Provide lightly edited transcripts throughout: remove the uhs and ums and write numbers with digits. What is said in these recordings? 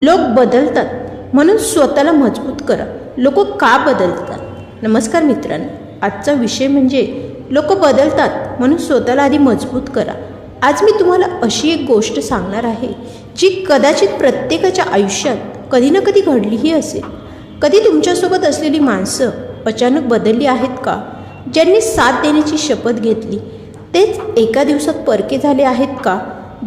लोक बदलतात म्हणून स्वतःला मजबूत करा. लोक का बदलतात? नमस्कार मित्रांनो, आजचा विषय म्हणजे लोक बदलतात म्हणून स्वतःला आधी मजबूत करा. आज मी तुम्हाला अशी एक गोष्ट सांगणार आहे जी कदाचित प्रत्येकाच्या आयुष्यात कधी ना कधी घडलीही असेल. कधी तुमच्यासोबत असलेली माणसं अचानक बदलली आहेत का? ज्यांनी साथ देण्याची शपथ घेतली तेच एका दिवसात परके झाले आहेत का?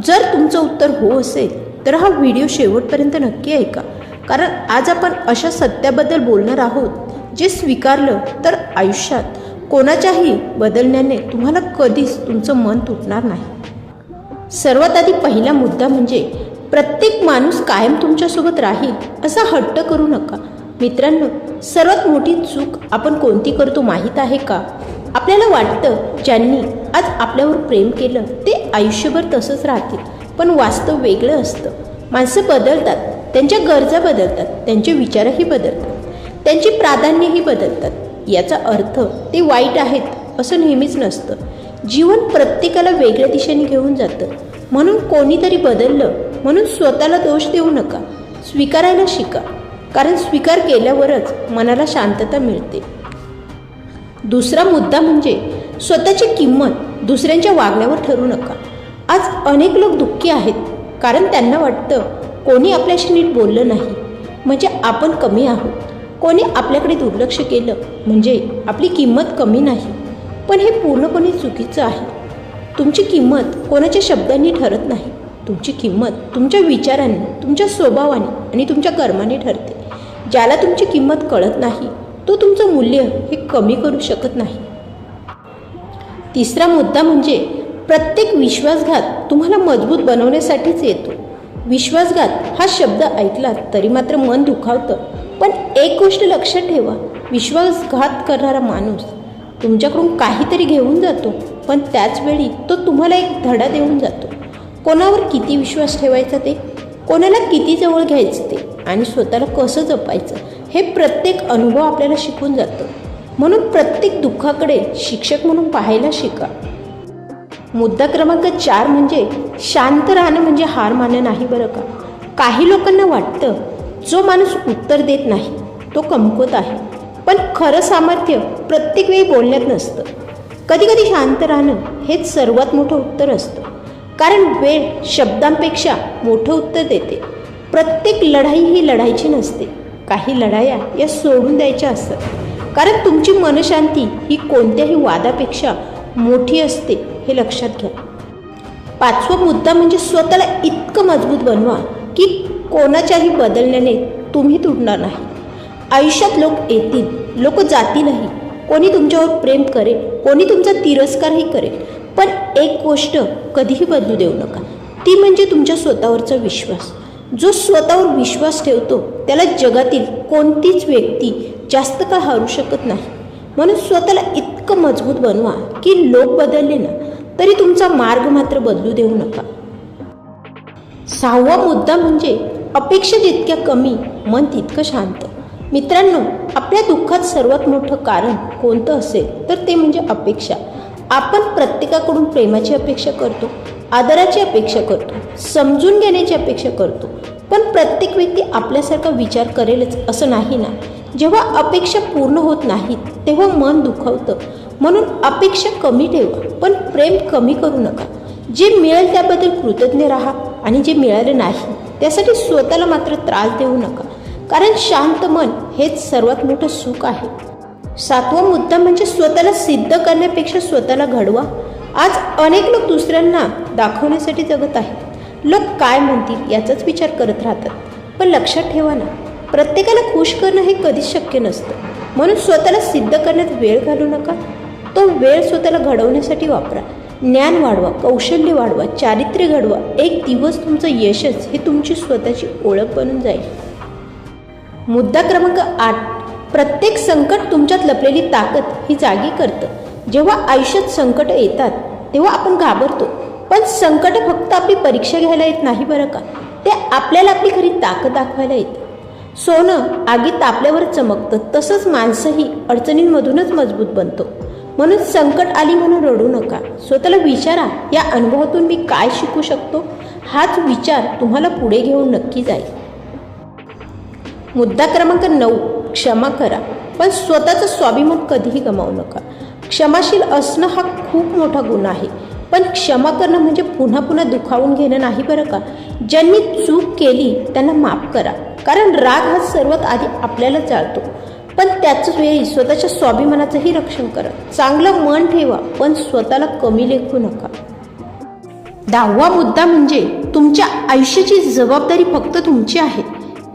जर तुमचं उत्तर हो असेल तर हा व्हिडिओ शेवटपर्यंत नक्की ऐका, कारण आज आपण अशा सत्याबद्दल बोलणार आहोत जे स्वीकारलं तर आयुष्यात कोणाच्याही बदलण्याने तुम्हाला कधीच तुमचं मन तुटणार नाही. सर्वात आधी पहिला मुद्दा म्हणजे प्रत्येक माणूस कायम तुमच्यासोबत राहील असा हट्ट करू नका. मित्रांनो, सर्वात मोठी चूक आपण कोणती करतो माहीत आहे का? आपल्याला वाटतं ज्यांनी आज आपल्यावर प्रेम केलं ते आयुष्यभर तसंच राहतील, पण वास्तव वेगळं असतं. माणसं बदलतात, त्यांच्या गरजा बदलतात, त्यांचे विचारही बदलतात, त्यांची प्राधान्यही बदलतात. याचा अर्थ ते वाईट आहेत असं नेहमीच नसतं. जीवन प्रत्येकाला वेगळ्या दिशेने घेऊन जातं. म्हणून कोणीतरी बदललं म्हणून स्वतःला दोष देऊ नका. स्वीकारायला शिका, कारण स्वीकार केल्यावरच मनाला शांतता मिळते. दुसरा मुद्दा म्हणजे स्वतःची किंमत दुसऱ्यांच्या वागण्यावर ठरवू नका. आज अनेक लोक दुःखी आहेत कारण त्यांना वाटतं कोणी आपल्याशी नीट बोललं नाही म्हणजे आपण कमी आहोत, कोणी आपल्याकडे दुर्लक्ष केलं म्हणजे आपली किंमत कमी नाही. पण हे पूर्णपणे चुकीचं आहे. तुमची किंमत कोणाच्या शब्दांनी ठरत नाही. तुमची किंमत तुमच्या विचारांनी, तुमच्या स्वभावाने आणि तुमच्या कर्माने ठरते. ज्याला तुमची किंमत कळत नाही तो तुमचं मूल्य हे कमी करू शकत नाही. तिसरा मुद्दा म्हणजे प्रत्येक विश्वासघात तुम्हाला मजबूत बनवण्यासाठीच येतो. विश्वासघात हा शब्द ऐकला तरी मात्र मन दुखावतं, पण एक गोष्ट लक्षात ठेवा, विश्वासघात करणारा माणूस तुमच्याकडून काहीतरी घेऊन जातो, पण त्याचवेळी तो तुम्हाला एक धडा देऊन जातो. कोणावर किती विश्वास ठेवायचा ते, कोणाला किती जवळ घ्यायचं ते आणि स्वतःला कसं जपायचं हे प्रत्येक अनुभव आपल्याला शिकून जातं. म्हणून प्रत्येक दुःखाकडे शिक्षक म्हणून पाहायला शिका. मुद्दा क्रमांक 4 म्हणजे शांत राहणं म्हणजे हार मानणं नाही बरं का. काही लोकांना वाटतं जो माणूस उत्तर देत नाही तो कमकुवत आहे, पण खरं सामर्थ्य प्रत्येक वेळी बोलण्यात नसतं. कधी कधी शांत राहणं हेच सर्वात मोठं उत्तर असतं, कारण वेळ शब्दांपेक्षा मोठं उत्तर देते. प्रत्येक लढाई ही लढायची नसते. काही लढाया या सोडून द्यायच्या असतात, कारण तुमची मनशांती ही कोणत्याही वादापेक्षा मोठी असते हे लक्षात घ्या. पाचवा मुद्दा म्हणजे स्वतःला इतकं मजबूत बनवा की कोणाच्याही बदलण्याने तुम्ही तुटणार नाही. आयुष्यात लोक येतील, लोक जातीलही. कोणी तुमच्यावर प्रेम करेल, कोणी तुमचा तिरस्कारही करेल, पण एक गोष्ट कधीही बदलू देऊ नका, ती म्हणजे तुमच्या स्वतःवरचा विश्वास. जो स्वतःवर विश्वास ठेवतो त्याला जगातील कोणतीच व्यक्ती जास्त काळ हरू शकत नाही. म्हणून स्वतःला इतकं मजबूत बनवा की लोक बदलले ना तरी तुमचा मार्ग मात्र बदलू देऊ नका. सहावा मुद्दा म्हणजे अपेक्षा जितक्या कमी मन तितकं शांत. मित्रांनो, आपल्या दुःखात सर्वात मोठं कारण कोणतं असेल तर ते म्हणजे अपेक्षा. आपण प्रत्येकाकडून प्रेमाची अपेक्षा करतो, आदराची अपेक्षा करतो, समजून घेण्याची अपेक्षा करतो, पण प्रत्येक व्यक्ती आपल्यासारखा विचार करेलच असं नाही ना. जेव्हा अपेक्षा पूर्ण होत नाहीत तेव्हा मन दुखावतं. म्हणून अपेक्षा कमी ठेवा, पण प्रेम कमी करू नका. जे मिळेल त्याबद्दल कृतज्ञ राहा आणि जे मिळालं नाही त्यासाठी स्वतःला मात्र त्रास देऊ नका, कारण शांत मन हेच सर्वात मोठं सुख आहे. सातवा मुद्दा म्हणजे स्वतःला सिद्ध करण्यापेक्षा स्वतःला घडवा. आज अनेक लोक दुसऱ्यांना दाखवण्यासाठी जगत आहेत. लोक काय म्हणतील याचाच विचार करत राहतात, पण लक्षात ठेवा ना, प्रत्येकाला खुश करणं हे कधीच शक्य नसतं. म्हणून स्वतःला सिद्ध करण्यात वेळ घालू नका. तो वेळ स्वतःला घडवण्यासाठी वापरा. ज्ञान वाढवा, कौशल्य वाढवा, चारित्र्य घडवा. एक दिवस तुमचं यशच हे तुमची स्वतःची ओळख बनून जाईल. मुद्दा क्रमांक 8, प्रत्येक संकट तुमच्यात लपलेली ताकद ही जागी करतं. जेव्हा आयुष्यात संकट येतात तेव्हा आपण घाबरतो, पण संकट फक्त आपली परीक्षा घ्यायला येत नाही बरं का, ते आपल्याला आपली खरी ताकद दाखवायला येतं. सोनं आगीत तापल्यावर चमकतं, तसंच माणसंही अडचणींमधूनच मजबूत बनतो. म्हणून संकट आली म्हणून रडू नका. स्वतःला विचारा, या अनुभवातून मी काय शिकू शकतो? हाच विचार तुम्हाला पुढे घेऊन नक्की जाईल. मुद्दा क्रमांक 9, क्षमा करा पण स्वतःचं स्वाभिमान कधीही गमावू नका. क्षमाशील असणं हा खूप मोठा गुण आहे, पण क्षमा करणं म्हणजे पुन्हा पुन्हा दुखावून घेणं नाही बरं का. ज्यांनी चूक केली त्यांना माफ करा, कारण राग हा सर्वात आधी आपल्याला जाळतो. पण त्याच वेळी स्वतःच्या स्वाभिमानाचंही रक्षण करा. चांगलं मन ठेवा पण स्वतःला कमी लेखू नका. 10वा मुद्दा म्हणजे तुमच्या आयुष्याची जबाबदारी फक्त तुमची आहे.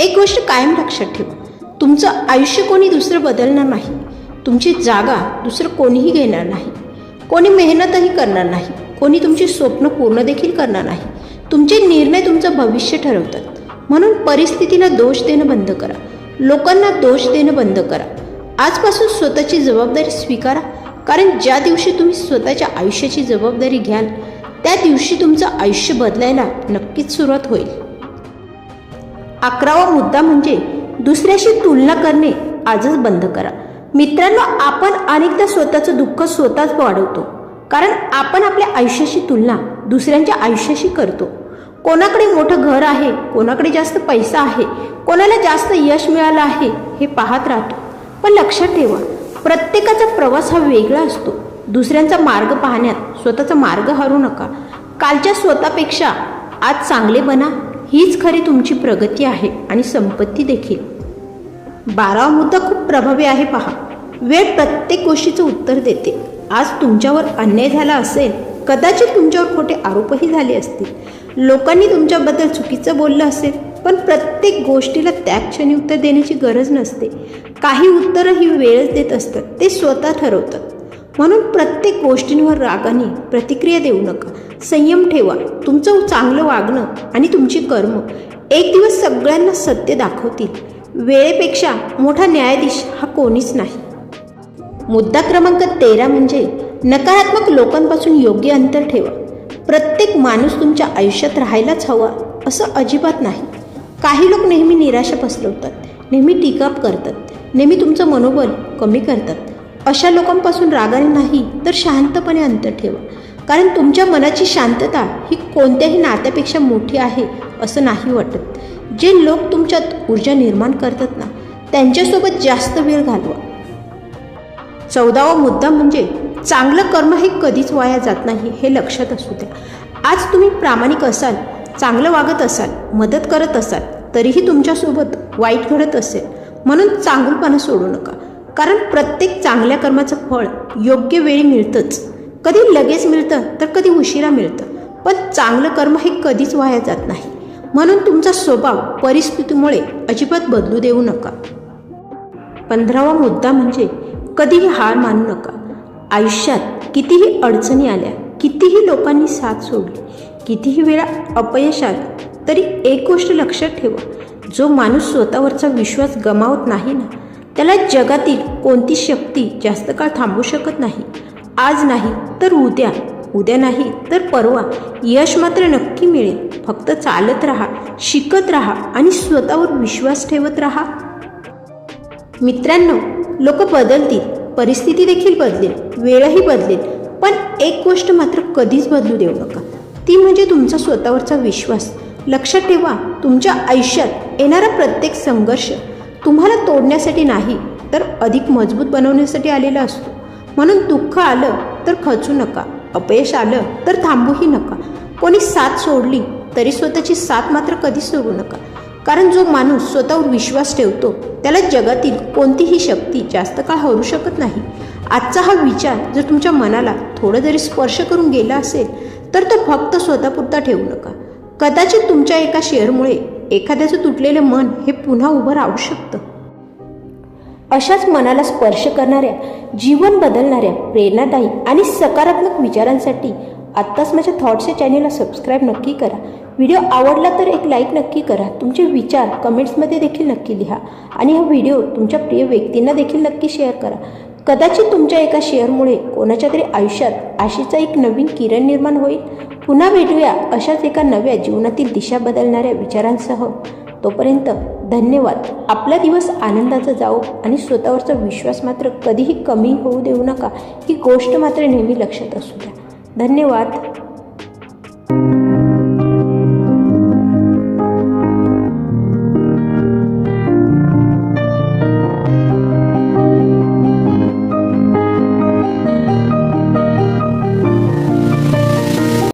एक गोष्ट कायम लक्षात ठेवा, तुमचं आयुष्य कोणी दुसरं बदलणार नाही. तुमची जागा दुसरं कोणीही घेणार नाही. कोणी मेहनतही करणार नाही. कोणी तुमची स्वप्न पूर्ण देखील करणार नाही. तुमचे निर्णय तुमचं भविष्य ठरवतात. म्हणून परिस्थितीला दोष देणं बंद करा. लोकांना दोष देणं बंद करा. आजपासून स्वतःची जबाबदारी स्वीकारा, कारण ज्या दिवशी तुम्ही स्वतःच्या आयुष्याची जबाबदारी घ्याल त्या दिवशी तुमचं आयुष्य बदलायला नक्कीच सुरुवात होईल. 11वा मुद्दा म्हणजे दुसऱ्याशी तुलना करणे आजच बंद करा. मित्रांनो, आपण अनेकदा स्वतःचं दुःख स्वतःच वाढवतो, कारण आपण आपल्या आयुष्याची तुलना दुसऱ्यांच्या आयुष्याशी करतो. कोणाकडे मोठं घर आहे, कोणाकडे जास्त पैसा आहे, कोणाला जास्त यश मिळालं आहे हे पाहत राहतो. पण लक्षात ठेवा, प्रत्येकाचा प्रवास हा वेगळा असतो. दुसऱ्यांचा मार्ग पाहण्यात स्वतःचा मार्ग हरू नका. कालच्या स्वतःपेक्षा आज चांगले बना. हीच खरी तुमची प्रगती आहे आणि संपत्ती देखील. 12वा मुद्दा खूप प्रभावी आहे पहा. वेळ प्रत्येक गोष्टीचं उत्तर देते. आज तुमच्यावर अन्याय झाला असेल, कदाचित तुमच्यावर खोटे आरोपही झाले असतील, लोकांनी तुमच्याबद्दल चुकीचं बोललं असेल, पण प्रत्येक गोष्टीला त्या क्षणी उत्तर देण्याची गरज नसते. काही उत्तरं ही वेळच देत असतात, ते स्वतः ठरवतात. म्हणून प्रत्येक गोष्टींवर रागाने प्रतिक्रिया देऊ नका. संयम ठेवा. तुमचं चांगलं वागणं आणि तुमची कर्म एक दिवस सगळ्यांना सत्य दाखवतील. वेळेपेक्षा मोठा न्यायाधीश हा कोणीच नाही. मुद्दा क्रमांक 13 म्हणजे नकारात्मक लोकांपासून योग्य अंतर ठेवा. प्रत्येक माणूस तुमच्या आयुष्यात राहायलाच हवा असं अजिबात नाही. काही लोक नेहमी निराशा पसरवतात, नेहमी टीका करतात, नेहमी तुमचं मनोबल कमी करतात. अशा लोकांपासून रागाने नाही तर शांतपणे अंतर ठेवा, कारण तुमच्या मनाची शांतता ही कोणत्याही नात्यापेक्षा मोठी आहे असं नाही वाटत. जे लोक तुमच्यात ऊर्जा निर्माण करतात ना, त्यांच्यासोबत जास्त वेळ घालवा. 14वा मुद्दा म्हणजे चांगलं कर्म हे कधीच वाया जात नाही हे लक्षात असू द्या. आज तुम्ही प्रामाणिक असाल, चांगलं वागत असाल, मदत करत असाल, तरीही तुमच्यासोबत वाईट घडत असेल. म्हणून चांगुलपणा सोडू नका, कारण प्रत्येक चांगल्या कर्माचं फळ योग्य वेळी मिळतंच. कधी लगेच मिळतं तर कधी उशिरा मिळतं, पण चांगलं कर्म हे कधीच वाया जात नाही. म्हणून तुमचा स्वभाव परिस्थितीमुळे अजिबात बदलू देऊ नका. 15वा मुद्दा म्हणजे कधीही हार मानू नका. आयुष्यात कितीही अडचणी आल्या, कितीही लोकांनी साथ सोडली, कितीही वेळा अपयश आलं, तरी एक गोष्ट लक्षात ठेवा, जो माणूस स्वतःवरचा विश्वास गमावत नाही ना, त्याला जगातील कोणती शक्ती जास्त काळ थांबवू शकत नाही. आज नाही तर उद्या, उद्या नाही तर परवा यश मात्र नक्की मिळेल. फक्त चालत राहा, शिकत राहा आणि स्वतःवर विश्वास ठेवत राहा. मित्रांनो, लोक बदलतील, परिस्थिती देखील बदलेल, वेळही बदलेल, पण एक गोष्ट मात्र कधीच बदलू देऊ नका, ती म्हणजे तुमचा स्वतःवरचा विश्वास. लक्षात ठेवा, तुमच्या आयुष्यात येणारा प्रत्येक संघर्ष तुम्हाला तोडण्यासाठी नाही तर अधिक मजबूत बनवण्यासाठी आलेला असतो. म्हणून दुःख आलं तर खचू नका, अपयश आलं तर थांबूही नका. कोणी साथ सोडली तरी स्वतःची साथ मात्र कधी सोडू नका, कारण जो माणूस स्वतःवर विश्वास ठेवतो त्याला जगातील कोणतीही शक्ती जास्त काळ हरू शकत नाही. आजचा हा विचार जर तुमच्या मनाला थोडं जरी स्पर्श करून गेला असेल तर तो फक्त स्वतःपुरता ठेवू नका. कदाचित तुमच्या एका शेअरमुळे एखाद्याचं तुटलेलं मन हे पुन्हा उभं राहू शकतं. अशाच मनाला स्पर्श करणाऱ्या, जीवन बदलणाऱ्या, प्रेरणादायी आणि सकारात्मक विचारांसाठी आत्ताच माझ्या थॉट्स या चॅनेलला सबस्क्राईब नक्की करा. व्हिडिओ आवडला तर एक लाईक नक्की करा. तुमचे विचार कमेंट्समध्ये देखील नक्की लिहा आणि हा व्हिडिओ तुमच्या प्रिय व्यक्तींना देखील नक्की शेअर करा. कदाचित तुमच्या एका शेअरमुळे कोणाच्या तरी आयुष्यात आशेचा एक नवीन किरण निर्माण होईल. पुन्हा भेटूया अशाच एका नव्या जीवनातील दिशा बदलणाऱ्या विचारांसह. तोपर्यंत धन्यवाद. आपला दिवस आनंदाचा जाओ आणि स्वतःवरचा विश्वास मात्र कधीही कमी होऊ देऊ नका. ही गोष्ट मात्र नेहमी लक्षात असू द्या. धन्यवाद.